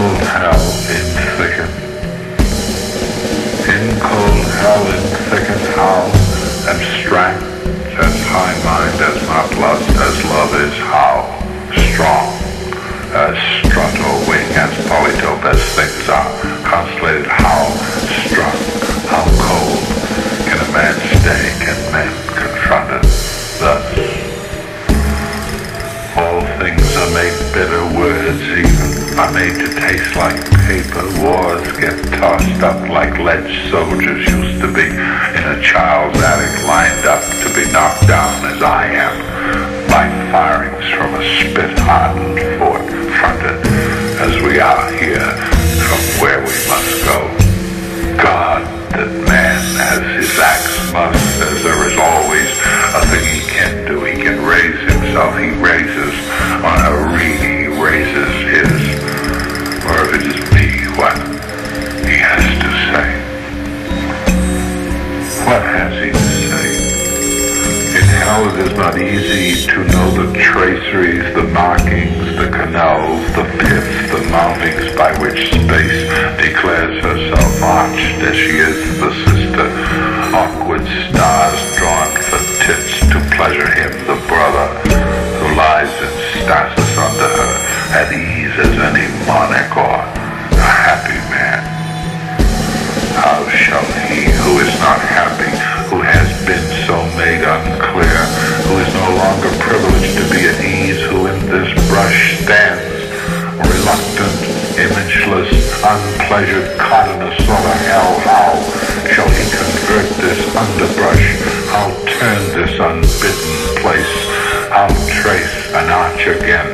cold hell in Thicket. In cold hell in Thicket, how abstract, as high mind, as not lust, as love is, how strong, as strut or wing, as polytope, as things are constellated, how struck, how cold can a man stay, can men confront it thus? All things are made bitter, words even are made to taste like paper. Wars get tossed up like lead soldiers used to be in a child's attic, lined up to be knocked down as I am by firings from a spit-hardened fort, fronted as we are here from where we must go. God, that man as his axe must, as there is always a thing he can do. He can raise himself, he raises on a reed, he raises his, or if it is me, what he has to say. What has he to say? In hell it is not easy to know the traceries, the markings, the canals, the pits, the mountings by which space declares herself arched as she is the sister, awkward stars drawn for tits to pleasure him, the brother, who lies in stasis under her, at ease as any monarch or a happy man. How shall he who is not happy, who has been so made unclear, who is no longer privileged to be at ease, who in this brush stands, reluctant, imageless, unpleasured, caught in a sort of hell, how shall he convert this underbrush, how turn this unbidden place, how trace an arch again,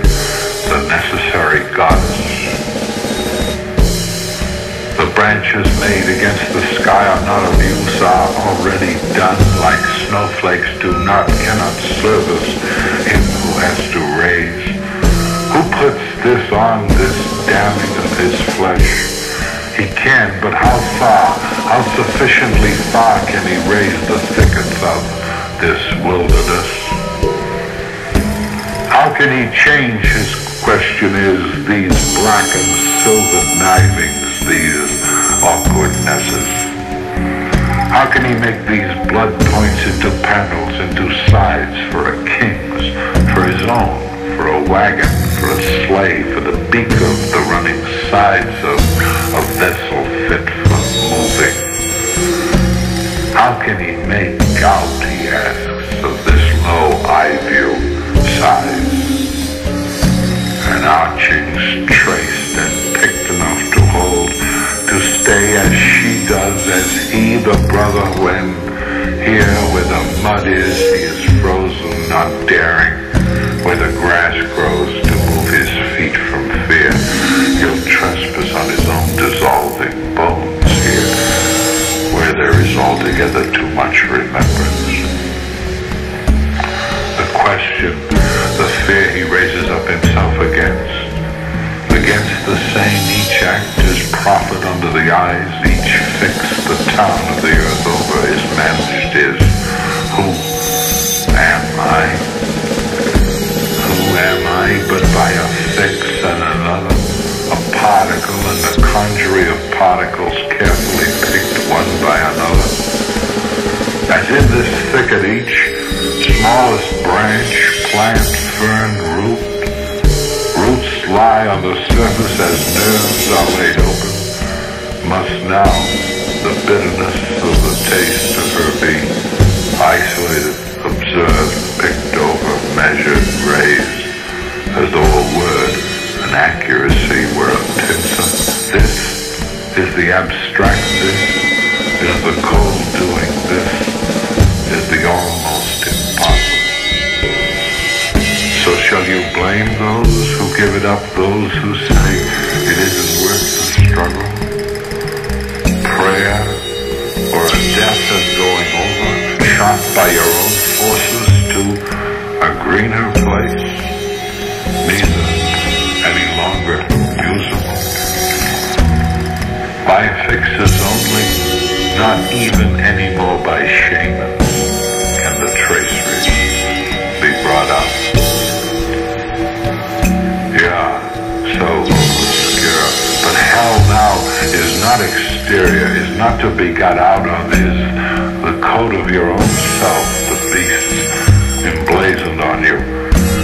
the necessary goddess? The branches made against the sky are not of use, are already done, like snowflakes cannot service him who has to raise. Who puts this on, this damning of his flesh? He can, but how far, how sufficiently far can he raise the thickets of this wilderness? How can he change, his question is, these black and silver knivings, these awkwardnesses? How can he make these blood points into panels, into sides for a king's, for his own, for a wagon, for a sleigh, for the beak of the running sides of a vessel fit for moving? How can he make out, he asks, of this low eye view size? And archings traced and picked enough to hold, to stay as she does, as he, the brother, when here where the mud is, he is frozen, not daring, where the grass grows, to move his feet from fear. He'll trespass on his own dissolving bones here, where there is altogether too much remembrance. The question, the fear he raises up himself against the same, each act is prophet under the eyes, each fix the town of the earth over is managed, is who am I? Who am I but by a fix and another, a particle and a conjury of particles carefully picked one by another? As in this thicket each smallest branch, plant, fern, roots lie on the surface as nerves are laid open. Must now the bitterness of the taste of her be isolated, observed, picked over, measured, raised, as though a word, an accuracy were a tinsel? This is the abstract, this is the cold doing, this is the almost impossible. So shall you blame those who give it up, those who say it isn't worth the struggle? Prayer or a death of going over, shot by your own forces to a greener place? Neither any longer usable. By fixes only, not even any more by shamans, can the traceries be brought up. Yeah, so obscure, not exterior, is not to be got out of, is the coat of your own self, the beast emblazoned on you.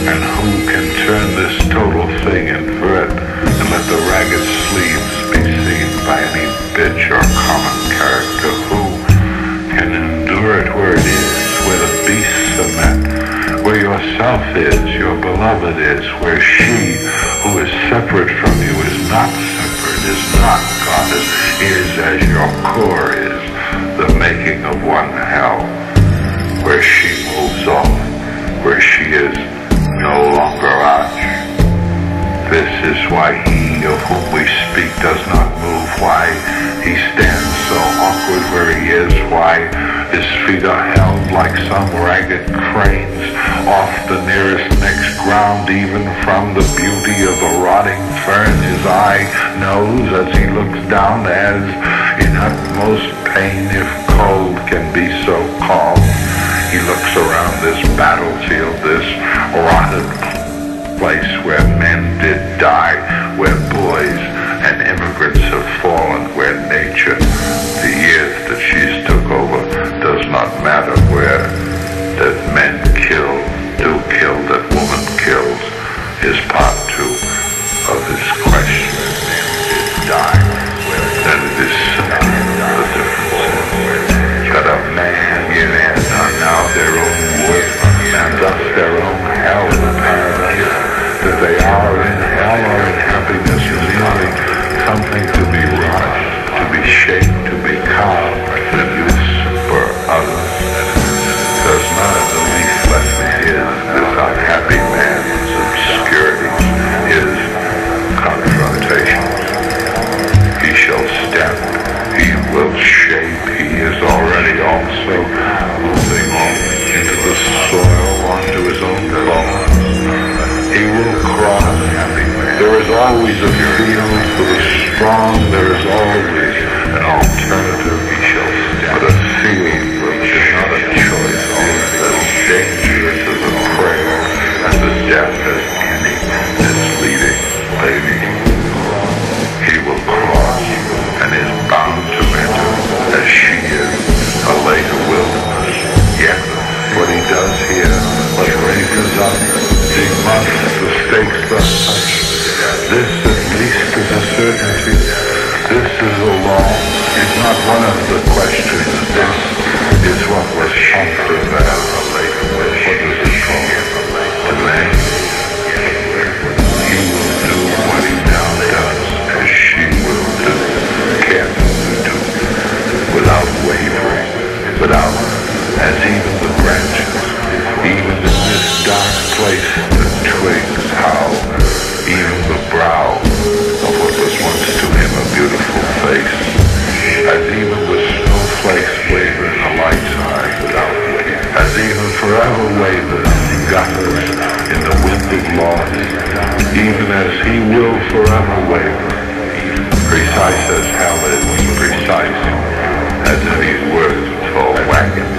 And who can turn this total thing invert and let the ragged sleeves be seen by any bitch or common character? Who can endure it where it is, where the beasts are met, where yourself is, your beloved is, where she who is separate from you is not separate, is not goddess, is as your core is, the making of one hell, where she moves off, where she is no longer arch. This is why he of whom we speak does not move, why he stands so awkward where he is, why his feet are held like some ragged cranes off the nearest next ground, even from the beauty of the rotting fern. His eye knows as he looks down, as in utmost pain, if cold can be so calm. He looks around this battlefield, this rotted place where men did die, where boys and immigrants have fallen, where nature, the years that she's took over, does not matter, where that men kill, do kill, that woman kills, is part two of this question. Men did die, that it is the difference that a man and are now their own worth, and thus their own hell in paradise, that they are in hell or in happiness is merely something to be rushed, to be shaped, to be carved, and used for others. Does not in the least lessen this unhappy man's obscurity, his confrontation. He shall step, he will shape, he is already also moving on into the soil, onto his own bones. He will cross. There is always a field for the strong. There is always an alternative. He shall step. But a field which is not a choice, as dangerous as a prayer, as a death as any misleading lady. He will cross and is bound to enter, as she is, a later wilderness. Yet what he does here, what raises up, he must, the stakes thus such. This at least is a certainty. This is a law. It's not one of the questions. This is what was prompted as a later wish. What does it call? Delay. He will do what he now does, as she will do, carefully do, without wavering, without, as even the branches, even in this dark place, the twigs howl, even the brow of what was once to him a beautiful face, as even the snowflakes waver in the light's eye without wavering, as even forever wavers gutters in the winded loss, even as he will forever waver, precise as hell is, precise as any words fall wagon.